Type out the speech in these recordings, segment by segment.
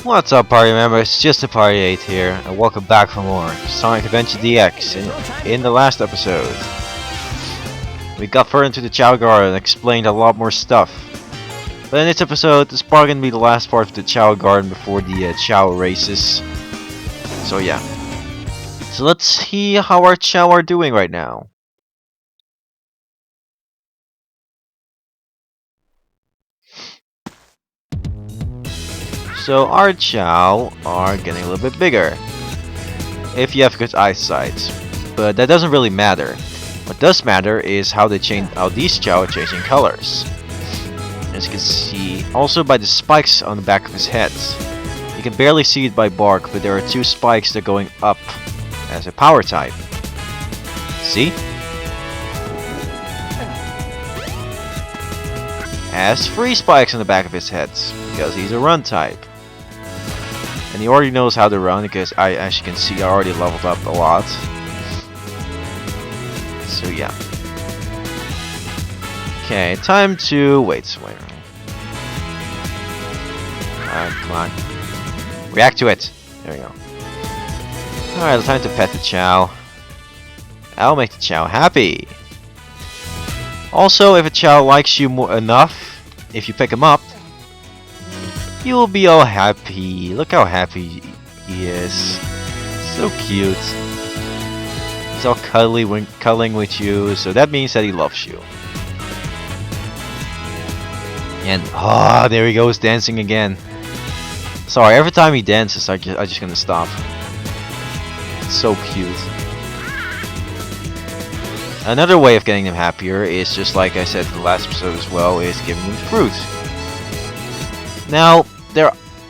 What's up, party members? It's just a Party 8 here, and welcome back for more Sonic Adventure DX. In the last episode, we got further into the Chao Garden and explained a lot more stuff. But in this episode, it's probably gonna be the last part of the Chao Garden before the Chao races. So yeah. So let's see how our Chao are doing right now. So our Chao are getting a little bit bigger, if you have good eyesight, but that doesn't really matter. What does matter is how these Chao are changing colors. As you can see, also by the spikes on the back of his head. You can barely see it by bark, but there are two spikes that are going up as a power type. See? Has 3 spikes on the back of his head, because he's a run type. And he already knows how to run, because as you can see, I already leveled up a lot. So yeah. Okay, time to wait. Come on. React to it. There we go. Alright, time to pet the Chao. I'll make the Chao happy. Also, if a Chao likes you enough, if you pick him up, you will be all happy. Look how happy he is. So cute. He's all cuddling with you, so that means that he loves you. And there he goes dancing again. Sorry, every time he dances, I'm just gonna stop. It's so cute. Another way of getting them happier is just like I said in the last episode as well, is giving them fruit. Now,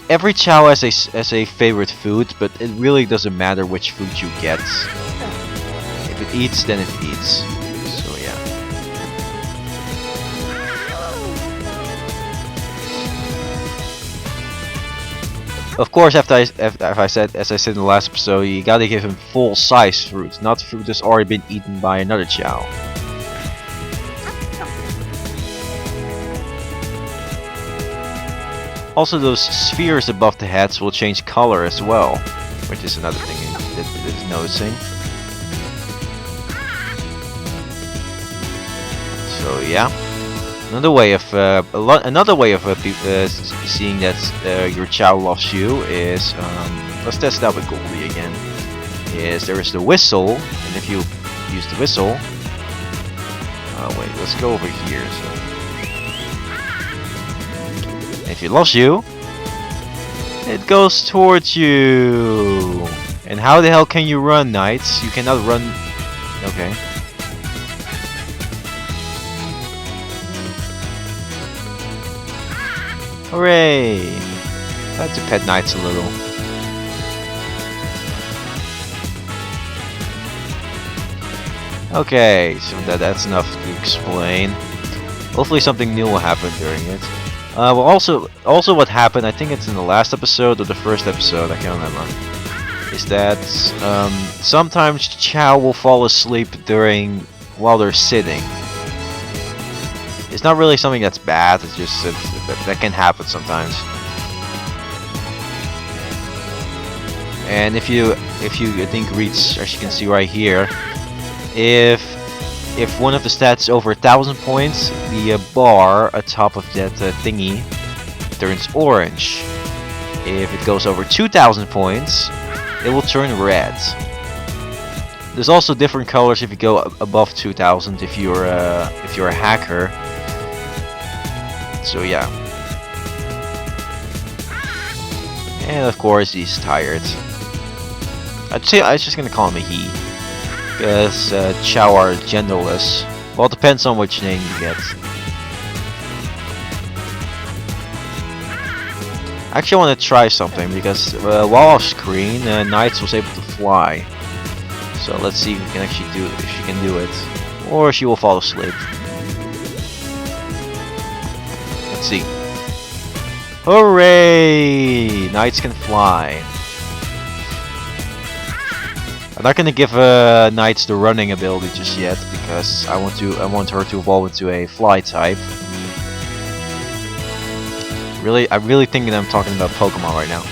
every Chao has a favorite food, but it really doesn't matter which food you get. If it eats, then it eats. So yeah. Of course, as I said in the last episode, you gotta give him full-size fruit, not fruit that's already been eaten by another Chao. Also, those spheres above the heads will change color as well, which is another thing that is noticing. So yeah. Another way of seeing that your Chao loves you is let's test it out with Goldie again. Is there is the whistle, and if you use the whistle, wait, let's go over here. So, if it loves you, it goes towards you. And how the hell can you run, Knights? You cannot run. Okay. Hooray! Time to pet Knights a little. Okay, so that's enough to explain. Hopefully something new will happen during it. Well, also what happened, I think it's in the last episode or the first episode, I can't remember, is that sometimes Chao will fall asleep while they're sitting. It's not really something that's bad, it's just that can happen sometimes. And if you I think reach, as you can see right here, if one of the stats is over 1,000 points, the bar atop of that thingy turns orange. If it goes over 2,000 points, it will turn red. There's also different colors if you go above 2,000 if you're a hacker. So yeah. And of course he's tired. I was just gonna call him a he. Because Chao are genderless. Well, it depends on which name you get. Actually, I want to try something because while off screen, Knights was able to fly. So let's see if we can actually if she can do it, or she will fall asleep. Let's see. Hooray! Knights can fly. I'm not gonna give Knights the running ability just yet because I want her to evolve into a fly type. I'm really thinking I'm talking about Pokemon right now.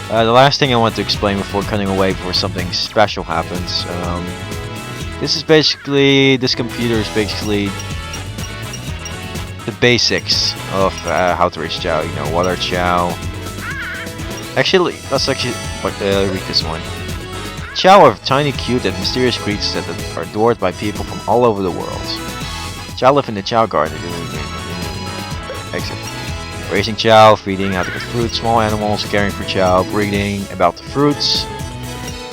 The last thing I want to explain before cutting away before something special happens. This computer is basically the basics of how to raise Chao. You know, what are Chao? Actually, let's actually read this one. Chao are tiny, cute, and mysterious creatures that are adored by people from all over the world. Chao live in the Chao garden. Exit. Raising Chao, feeding, how to get fruit, small animals, caring for Chao, breeding, about the fruits.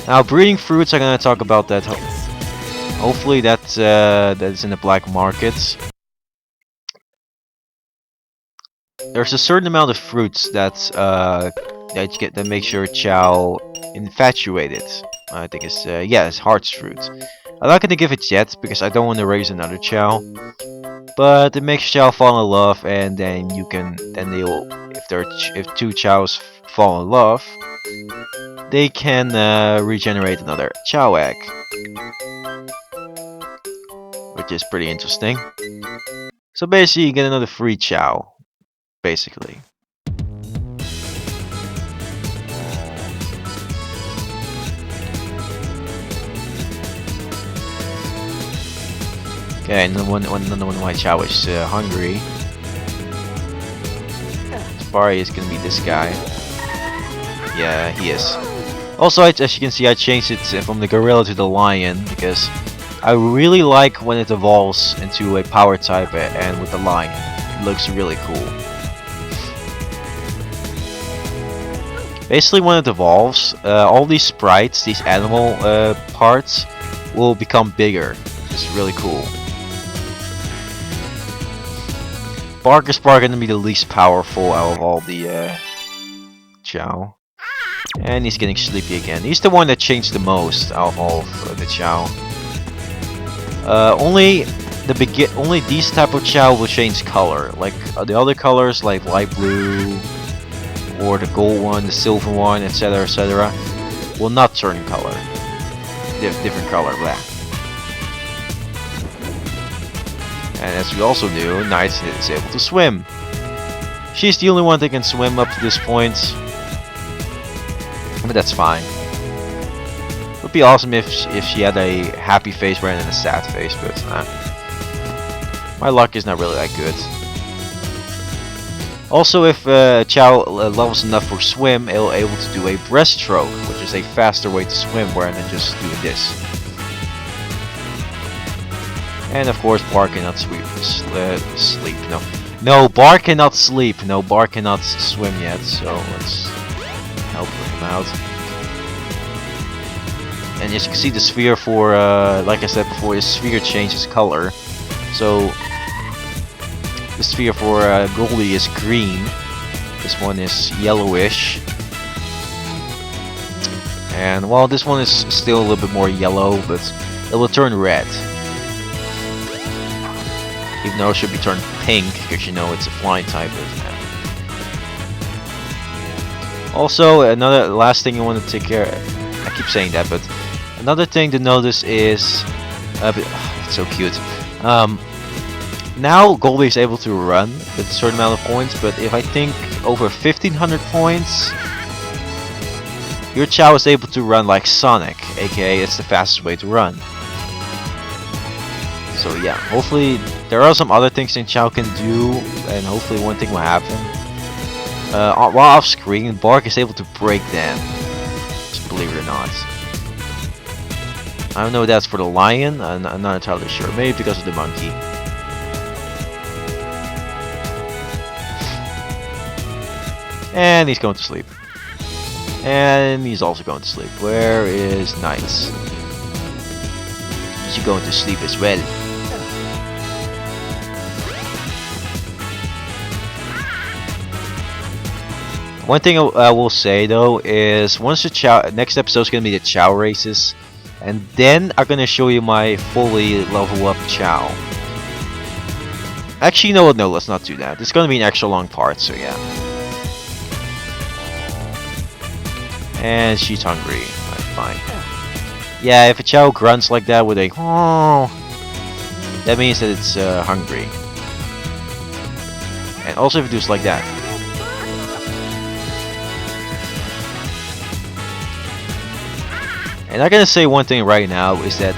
Now, breeding fruits, I'm gonna talk about that. Hopefully, that's in the black market. There's a certain amount of fruits that makes your Chao infatuated. I think it's it's heart's fruit. I'm not gonna give it yet because I don't want to raise another Chao. But it makes Chao fall in love, and then if two Chaos fall in love, they can regenerate another Chao egg, which is pretty interesting. So basically, you get another free Chao, basically. Okay, another one of my Chao is hungry. Probably is gonna be this guy. Yeah, he is. Also, as you can see, I changed it from the gorilla to the lion because I really like when it evolves into a power type and with the lion. It looks really cool. Basically, when it evolves, all these sprites, these animal parts, will become bigger. It's really cool. Bark is probably gonna be the least powerful out of all the Chao. And he's getting sleepy again. He's the one that changed the most out of all of the Chao. Only these type of Chao will change color. Like the other colors, like light blue, or the gold one, the silver one, etc., etc., will not turn color. Different color, blah. And as we also knew, Knight is able to swim. She's the only one that can swim up to this point. But that's fine. It would be awesome if she had a happy face rather than a sad face, but my luck is not really that good. Also, if Chao levels enough for swim, it'll able to do a breaststroke, which is a faster way to swim rather than just doing this. And of course, Bark cannot sleep. No, Bark cannot sleep. No, Bark cannot swim yet. So let's help him out. And as you can see, the sphere for, like I said before, the sphere changes color. So the sphere for Goldie is green. This one is yellowish. And well, this one is still a little bit more yellow, but it will turn red. Even though it should be turned pink, because you know it's a flying type. Also, another last thing you want to take care of, I keep saying that, but another thing to notice is, it's so cute. Now Goldie is able to run with a certain amount of points, but if I think over 1500 points, your Chao is able to run like Sonic, aka it's the fastest way to run. So yeah, hopefully there are some other things that Chao can do, and hopefully one thing will happen. While off screen, Bark is able to break them, just believe it or not. I don't know if that's for the lion, I'm not entirely sure, maybe because of the monkey. And he's going to sleep. And he's also going to sleep. Where is Knight? Is he going to sleep as well? One thing I will say though is once the Chao, next episode is going to be the Chao races, and then I'm going to show you my fully level up Chao. Actually, no, let's not do that. It's going to be an extra long part, so yeah. And she's hungry. Fine. Yeah, if a Chao grunts like that with a oh, that means that it's hungry. And also if it does like that. And I gotta say one thing right now is that,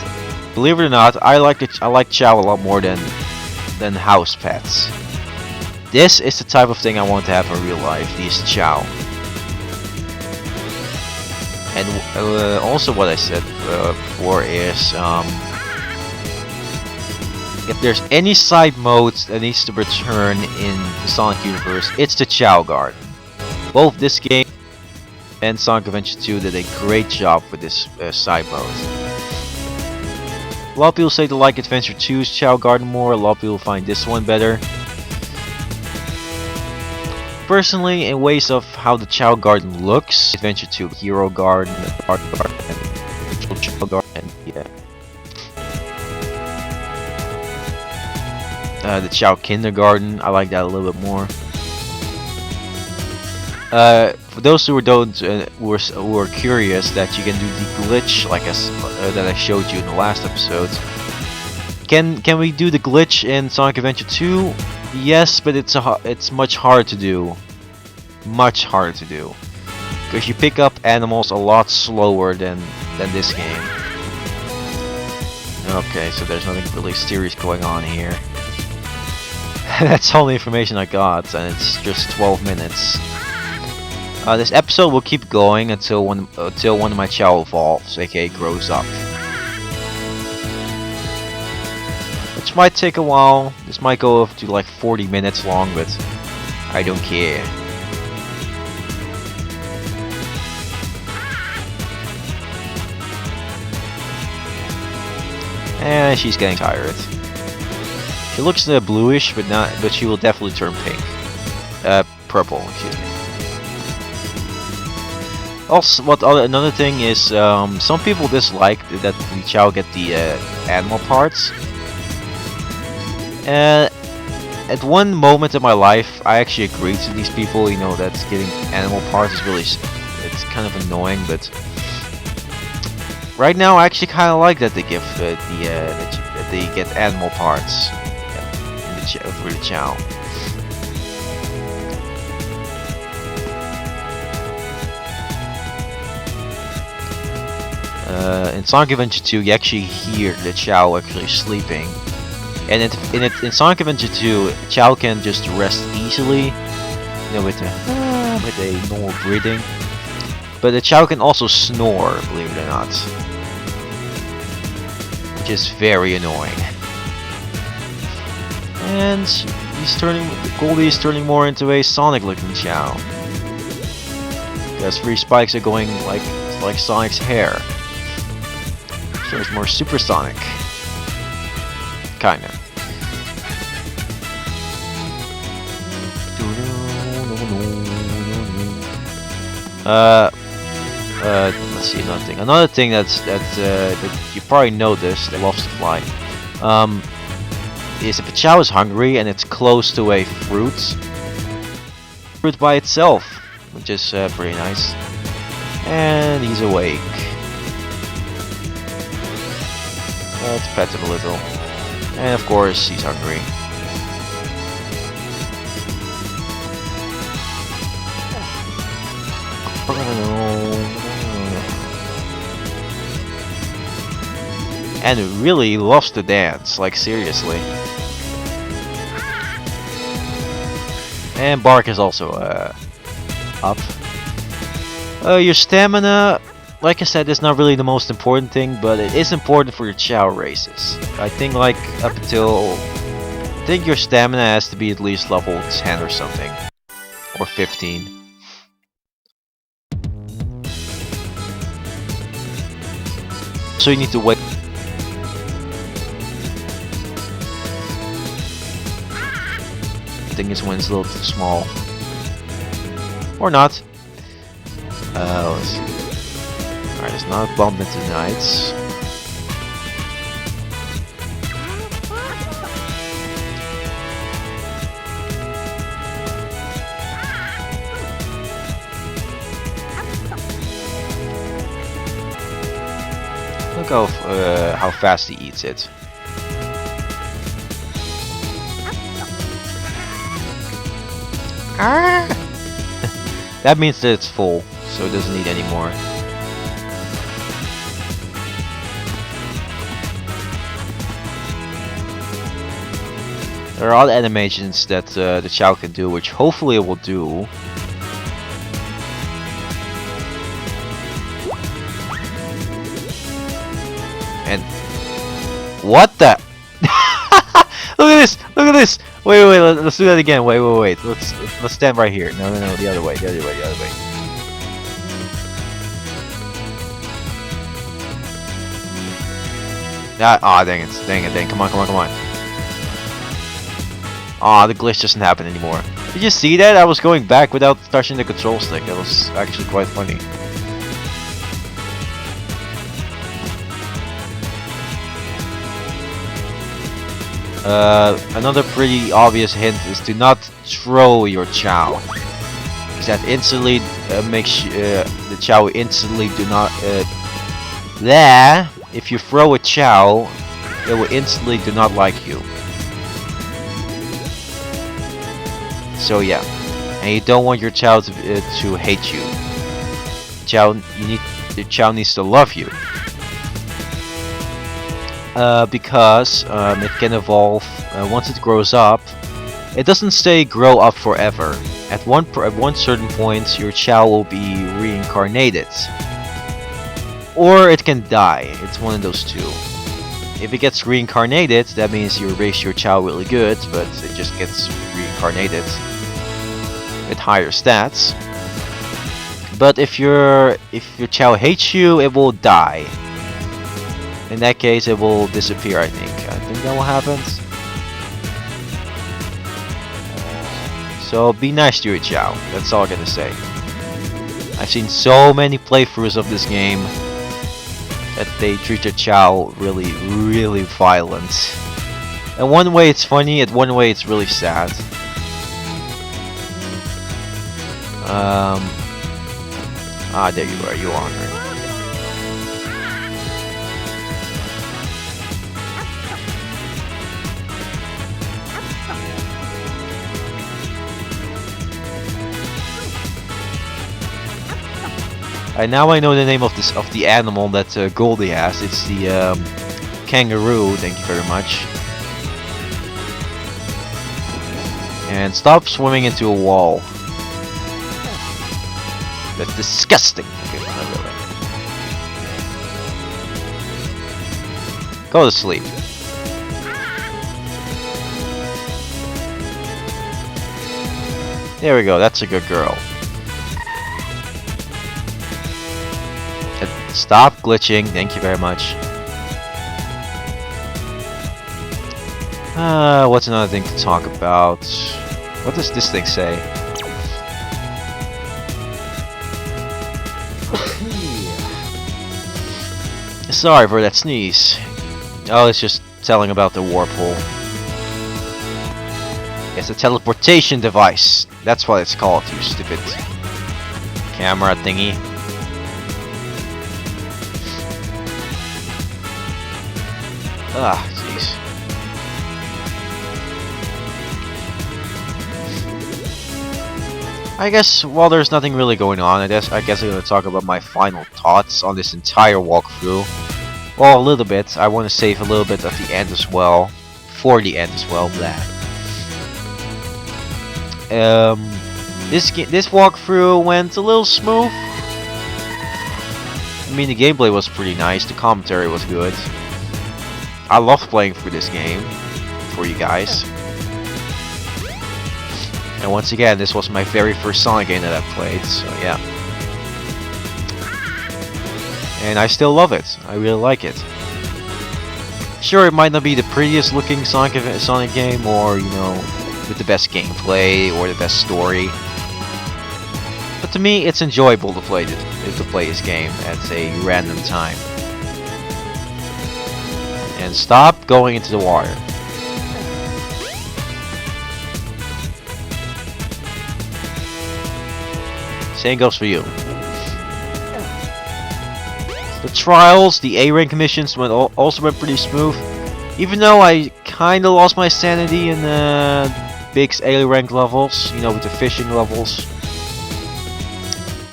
believe it or not, I like Chao a lot more than house pets. This is the type of thing I want to have in real life. These Chao. And also what I said before is if there's any side modes that needs to return in the Sonic universe, it's the Chao Garden. Both this game and Sonic Adventure 2 did a great job with this side mode. A lot of people say they like Adventure 2's Chao Garden more, a lot of people find this one better. Personally, in ways of how the Chao Garden looks, Adventure 2 Hero Garden, Art Garden, and Chao Garden, yeah. The Chao Kindergarten, I like that a little bit more. For those who are curious, that you can do the glitch like that I showed you in the last episode. Can we do the glitch in Sonic Adventure 2? Yes, but it's much harder to do. Much harder to do. Because you pick up animals a lot slower than this game. Okay, so there's nothing really serious going on here. That's all the information I got, and it's just 12 minutes. This episode will keep going until one of my Chao evolves, aka grows up. Which might take a while. This might go up to like 40 minutes long, but I don't care. And she's getting tired. She looks bluish, but she will definitely turn pink. Purple, excuse me. Also, another thing is, some people dislike that the Chao get the animal parts. At one moment in my life, I actually agreed to these people. You know, that getting animal parts is really, it's kind of annoying. But right now, I actually kind of like that they give that they get animal parts for the Chao. In Sonic Adventure 2, you actually hear the Chao actually sleeping. And in Sonic Adventure 2, Chao can just rest easily, you know, with a normal breathing. But the Chao can also snore, believe it or not, which is very annoying. And Goldie is turning more into a Sonic-looking Chao, because 3 spikes are going like Sonic's hair. So it's more supersonic. Kinda. Let's see another thing. Another thing that you probably noticed that loves to fly. Is if a Chao is hungry and it's close to a fruit by itself, which is pretty nice. And he's awake. Let's pet him a little. And of course, he's hungry. And really loves to dance, like seriously. And Bark is also up. Your stamina, like I said, is not really the most important thing, but it is important for your Chao races. I think I think your stamina has to be at least level 10 or something. Or 15. So you need to wait. I think it's when it's a little too small. Or not. Let's see. Alright, let's not bump into knights. Look how fast he eats it. That means that it's full, so it doesn't need any more. There are other animations that the Chao can do, which hopefully it will do. And what the? Look at this! Look at this! Wait, let's do that again. Wait. Let's stand right here. No, the other way. Ah, dang it. Come on. Ah, the glitch doesn't happen anymore. Did you see that? I was going back without touching the control stick. That was actually quite funny. Another pretty obvious hint is to not throw your Chao, because that instantly makes the Chao instantly do not. There, if you throw a Chao, it will instantly do not like you. So yeah, and you don't want your Chao to hate you. The Chao needs to love you. Because it can evolve once it grows up. It doesn't stay grow up forever. At one certain point, your Chao will be reincarnated, or it can die. It's one of those two. If it gets reincarnated, that means you raise your Chao really good, but it just gets reincarnated with higher stats. But if your Chao hates you, it will die. In that case, it will disappear, I think. I think that will happen. So be nice to your Chao. That's all I'm gonna say. I've seen so many playthroughs of this game that they treat their Chao really violent. In one way it's funny, in one way it's really sad. There you are. You are. Now I know the name of the animal that Goldie has. It's the kangaroo. Thank you very much. And stop swimming into a wall. That's disgusting. Okay, not really. Go to sleep. There we go. That's a good girl. Stop glitching, thank you very much. What's another thing to talk about? What does this thing say? Sorry for that sneeze. Oh, it's just telling about the warp hole. It's a teleportation device. That's what it's called, you stupid camera thingy. Ah, jeez. I guess while there's nothing really going on, I guess I'm gonna talk about my final thoughts on this entire walkthrough. Well, a little bit. I want to save a little bit at the end as well, for the end as well. Blah. This walkthrough went a little smooth. I mean, the gameplay was pretty nice. The commentary was good. I loved playing through this game for you guys. And once again, this was my very first Sonic game that I played, so yeah. And I still love it. I really like it. Sure, it might not be the prettiest looking Sonic game, or, you know, with the best gameplay or the best story. But to me, it's enjoyable to play this game at a random time. And stop going into the water. Same goes for you. The trials, the A-rank missions also went pretty smooth. Even though I kinda lost my sanity in the Big's A-rank levels, you know, with the fishing levels.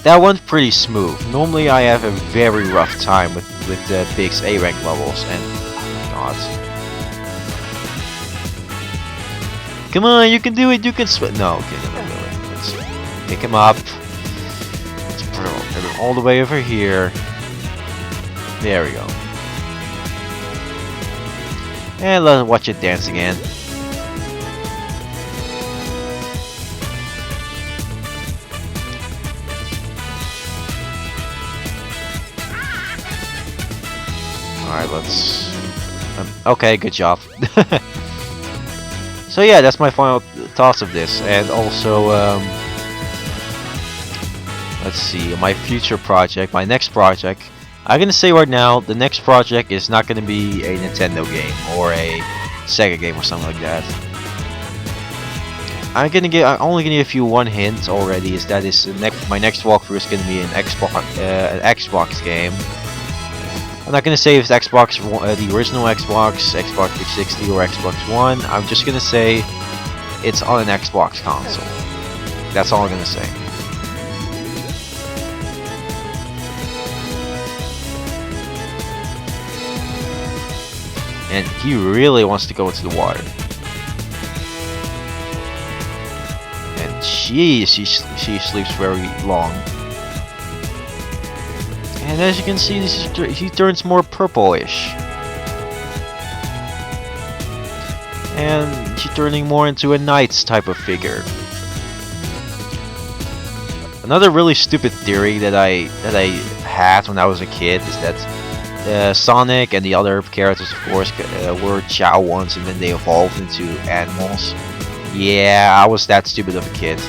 That went pretty smooth. Normally I have a very rough time with the Big's A-rank levels, and God. Come on, you can do it. You can swim. No, okay, no. Let's pick him up. Let's put him all the way over here. There we go. And let's watch it dance again. Alright, let's... okay, good job. So yeah, that's my final thoughts of this. And also, let's see, my future project, my next project. I'm gonna say right now, the next project is not gonna be a Nintendo game or a Sega game or something like that. I'm only gonna give you one hint already. Is that my next walkthrough is gonna be an Xbox game. I'm not gonna say if it's Xbox, the original Xbox, Xbox 360, or Xbox One. I'm just gonna say it's on an Xbox console. That's all I'm gonna say. And he really wants to go into the water. And she sleeps very long. And as you can see, he turns more purplish. And she's turning more into a knight's type of figure. Another really stupid theory that I had when I was a kid is that Sonic and the other characters, of course, were Chao once, and then they evolved into animals. Yeah, I was that stupid of a kid.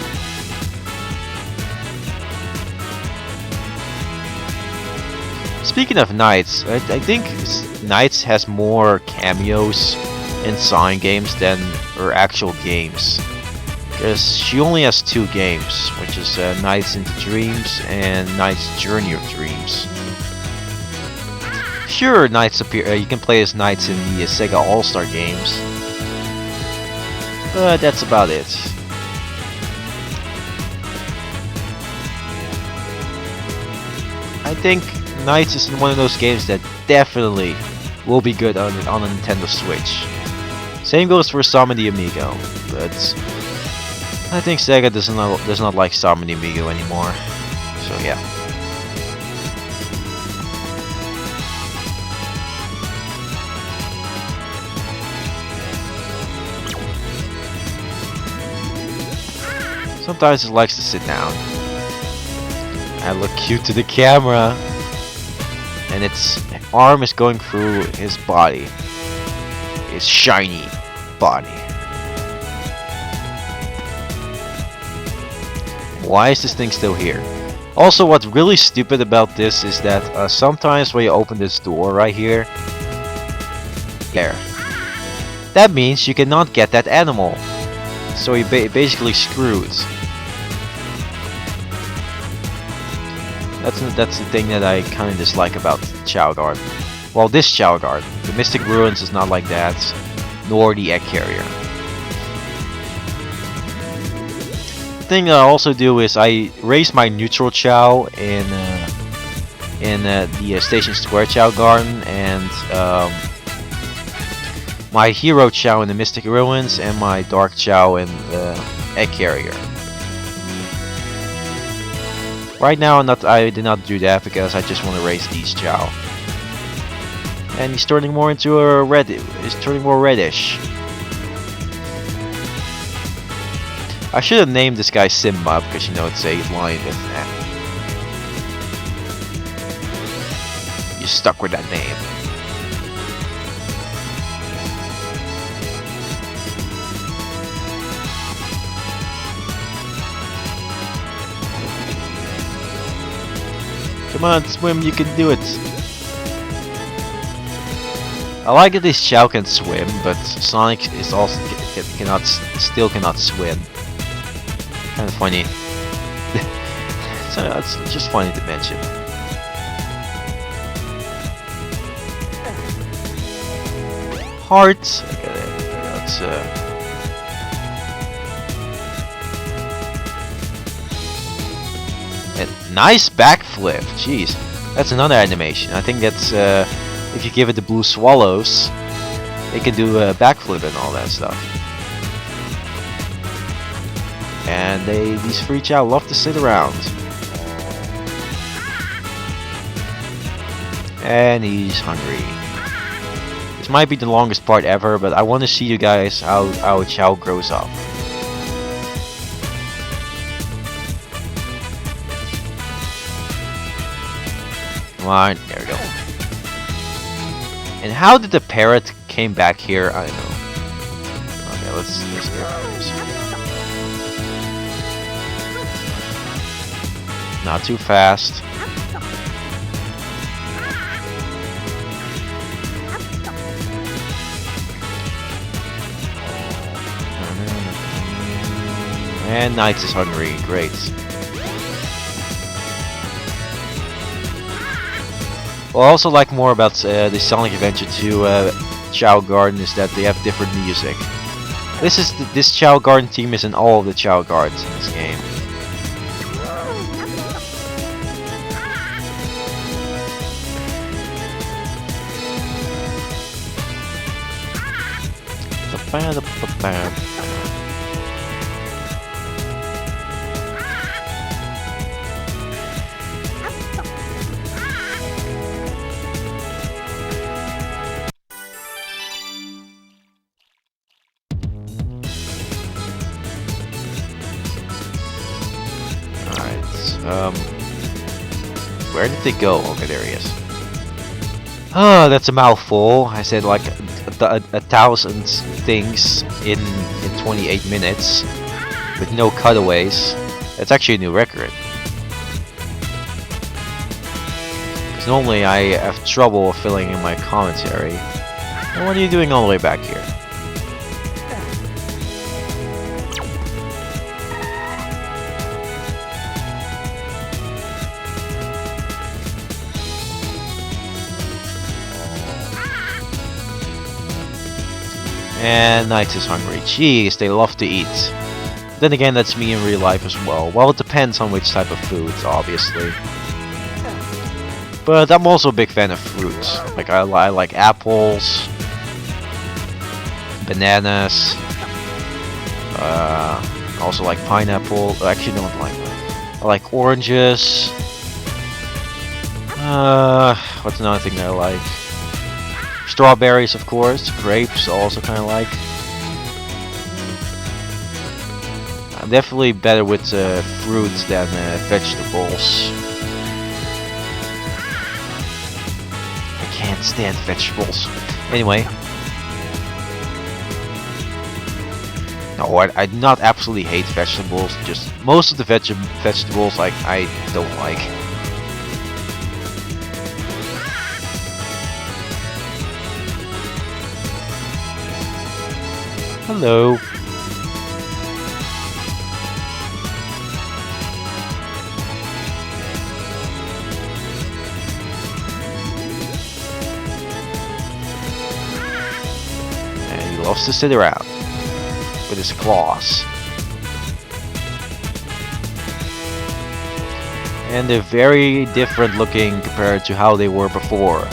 Speaking of Knights, I think Knights has more cameos in Sonic games than her actual games. Because she only has 2 games, which is Knights into Dreams and Knights Journey of Dreams. Sure, Knights appear. You can play as Knights in the Sega All-Star games, but that's about it. I think Knights is one of those games that definitely will be good on a Nintendo Switch. Same goes for Summon the Amigo, but I think Sega does not like Summon the Amigo anymore. So yeah. Sometimes he likes to sit down. I look cute to the camera. And its arm is going through his body. His shiny body. Why is this thing still here? Also, what's really stupid about this is that sometimes when you open this door right here, there. That means you cannot get that animal. So you basically screwed. That's the thing that I kind of dislike about Chao Garden. Well, this Chao Garden. The Mystic Ruins is not like that, nor the Egg Carrier. The thing I also do is I raise my neutral Chao in the Station Square Chao Garden, and my hero Chao in the Mystic Ruins, and my dark Chao in the Egg Carrier. Right now, I did not do that because I just want to raise these Chao. And he's turning more into a red. He's turning more reddish. I should have named this guy Simba because, you know, it's a line with that. You stuck with that name. Come on, swim, you can do it. I like that this Chao can swim, but Sonic is also still cannot swim. Kind of funny. So it's just funny to mention. Heart. That's a nice backflip. Jeez, that's another animation. I think that's if you give it the blue swallows, it can do a backflip and all that stuff. And these free Chao love to sit around. And he's hungry. This might be the longest part ever, but I want to see you guys how Chao grows up. Come on, there we go. And how did the parrot came back here? I don't know. Okay, let's go. Not too fast. And Knights is hungry. Great. What I also like more about the Sonic Adventure 2 Chao Garden is that they have different music. This Chao Garden theme is in all of the Chao Gardens in this game. Where did they go? Okay, there he is. Oh, that's a mouthful. I said like a thousand things in 28 minutes with no cutaways. That's actually a new record. Because normally I have trouble filling in my commentary. And what are you doing all the way back here? And Knights is hungry. Jeez, they love to eat. Then again, that's me in real life as well. Well, it depends on which type of foods, obviously. But I'm also a big fan of fruits. Like I like apples, bananas. Also like pineapple. I actually don't like that. I like oranges. What's another thing that I like? Strawberries, of course. Grapes, also kind of like. I'm definitely better with fruits than vegetables. I can't stand vegetables. Anyway. No, I do not absolutely hate vegetables. Just most of the vegetables like I don't like. Hello. And he loves to sit around with his claws. And they're very different looking compared to how they were before.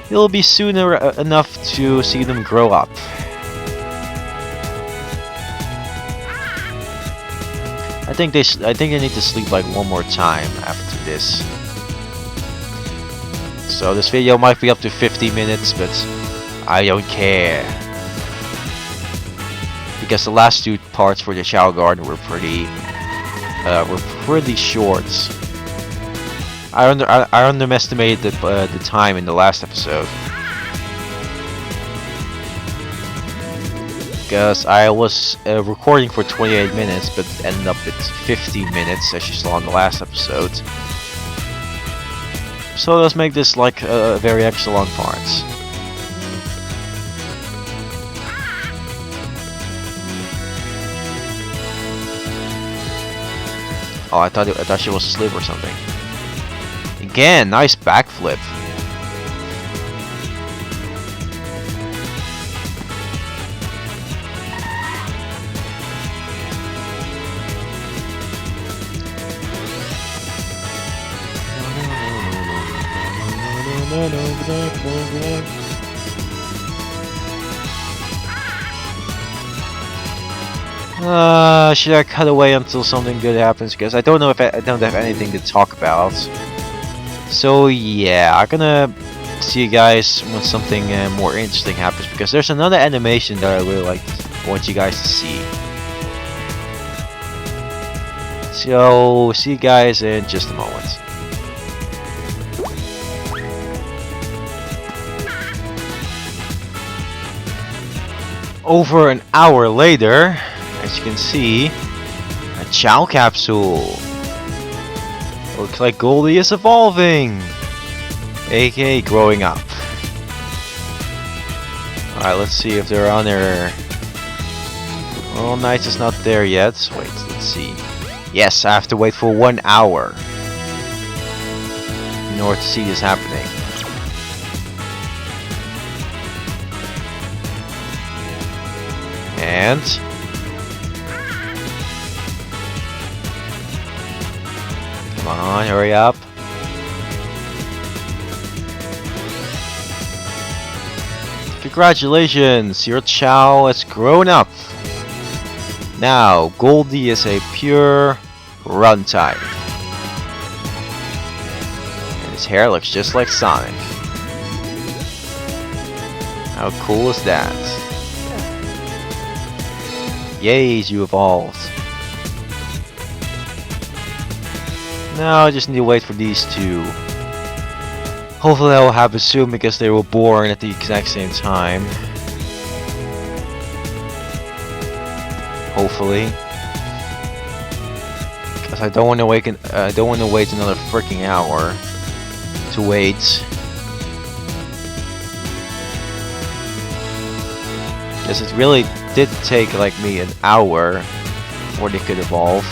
It'll be soon enough to see them grow up. I think they need to sleep like one more time after this. So this video might be up to 50 minutes, but I don't care. Because the last two parts for the Chao Garden were pretty short. I underestimated the time in the last episode. Because I was recording for 28 minutes, but ended up at 15 minutes, as you saw in the last episode. So let's make this like a very extra long parts. Oh, I thought she was asleep or something. Again, nice backflip. Should I cut away until something good happens? Because I don't know if I don't have anything to talk about. So yeah, I'm gonna see you guys when something more interesting happens. Because there's another animation that I really want you guys to see. So see you guys in just a moment. Over an hour later, as you can see, a Chao capsule. Looks like Goldie is evolving, aka growing up. Alright, let's see if they're on there. Oh, Knights is not there yet. Wait, let's see. Yes, I have to wait for 1 hour in order to see this happening. And come on, hurry up. Congratulations, your Chao has grown up. Now, Goldie is a pure run type. And his hair looks just like Sonic. How cool is that? Yay, you evolved. Now I just need to wait for these two. Hopefully that will happen soon because they were born at the exact same time. Hopefully. Because I don't want to wait another freaking hour to wait. Because it really did take like me an hour before they could evolve.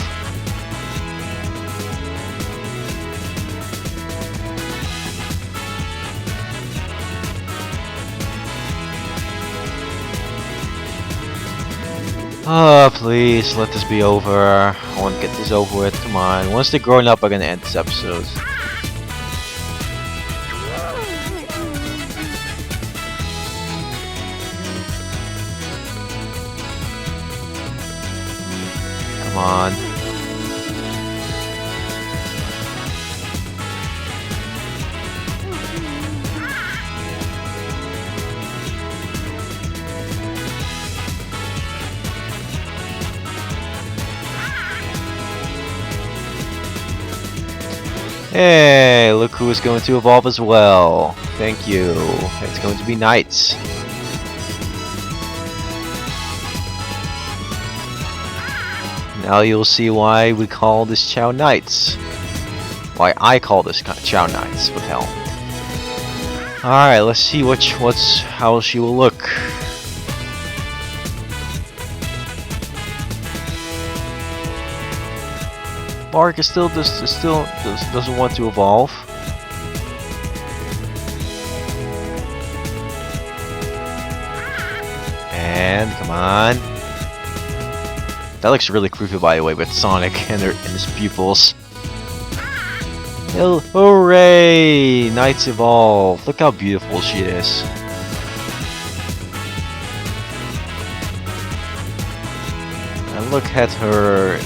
Please let this be over. I want to get this over with. Come on. Once they're grown up, I'm gonna end this episode. Come on. Hey, look who is going to evolve as well. Thank you. It's going to be Knights. Now you'll see why we call this Chao Knights. Why I call this Chao Knights. What the hell? Alright, let's see how she will look. Bark is still doesn't want to evolve. And come on. That looks really creepy, by the way, with Sonic and his pupils. Hooray! Knights evolve. Look how beautiful she is. And look at her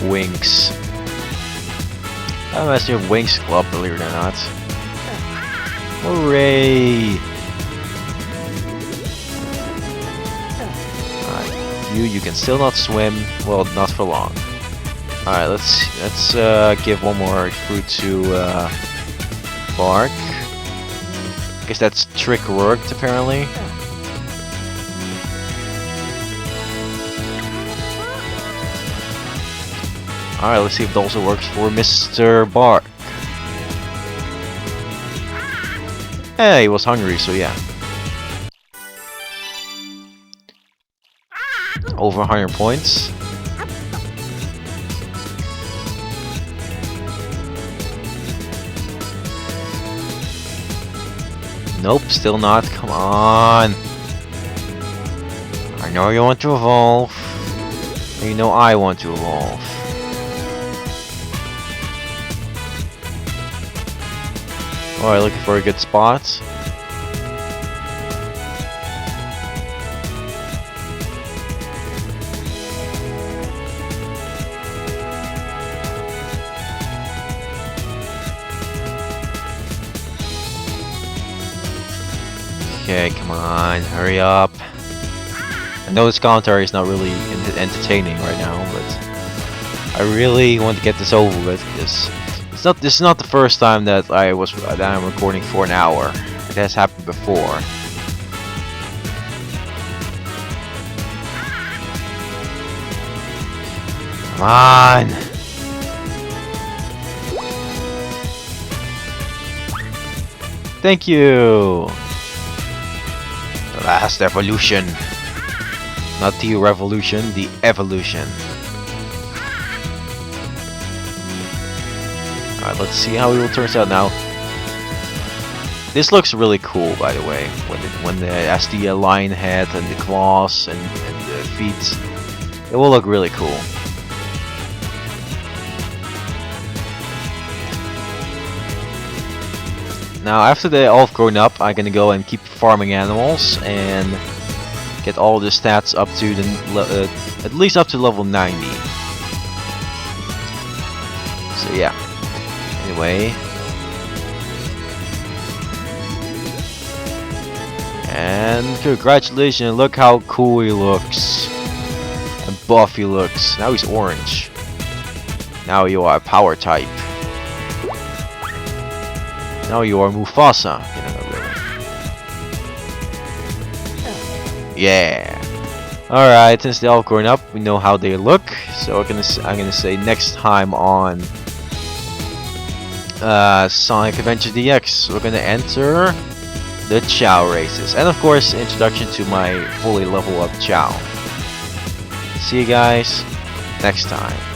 wings. That reminds me of Wings Club, believe it or not. Hooray! Alright, you can still not swim. Well, not for long. Alright, let's give one more fruit to Bark. Guess that's trick worked apparently. Alright, let's see if it also works for Mr. Bark. Hey, he was hungry, so yeah. Over 100 points. Nope, still not. Come on. I know you want to evolve. And you know I want to evolve. Alright, looking for a good spot. Okay, come on, hurry up. I know this commentary is not really entertaining right now, but I really want to get this over with because this is not the first time that I'm recording for an hour. It has happened before. Come on! Thank you! The last evolution. Not the revolution, the evolution. Alright, let's see how it all turns out now. This looks really cool, by the way. When it has the lion head and the claws and the feet. It will look really cool. Now, after they're all grown up, I'm gonna go and keep farming animals and get all the stats up to the at least up to level 90. So yeah. Anyway. And congratulations, look how cool he looks. And buff he looks. Now he's orange. Now you are a power type. Now you are Mufasa. Yeah. Alright, since they're all grown up, we know how they look. So I'm gonna say next time on Sonic Adventure DX, we're gonna enter the Chao races. And of course, introduction to my fully level up Chao. See you guys next time.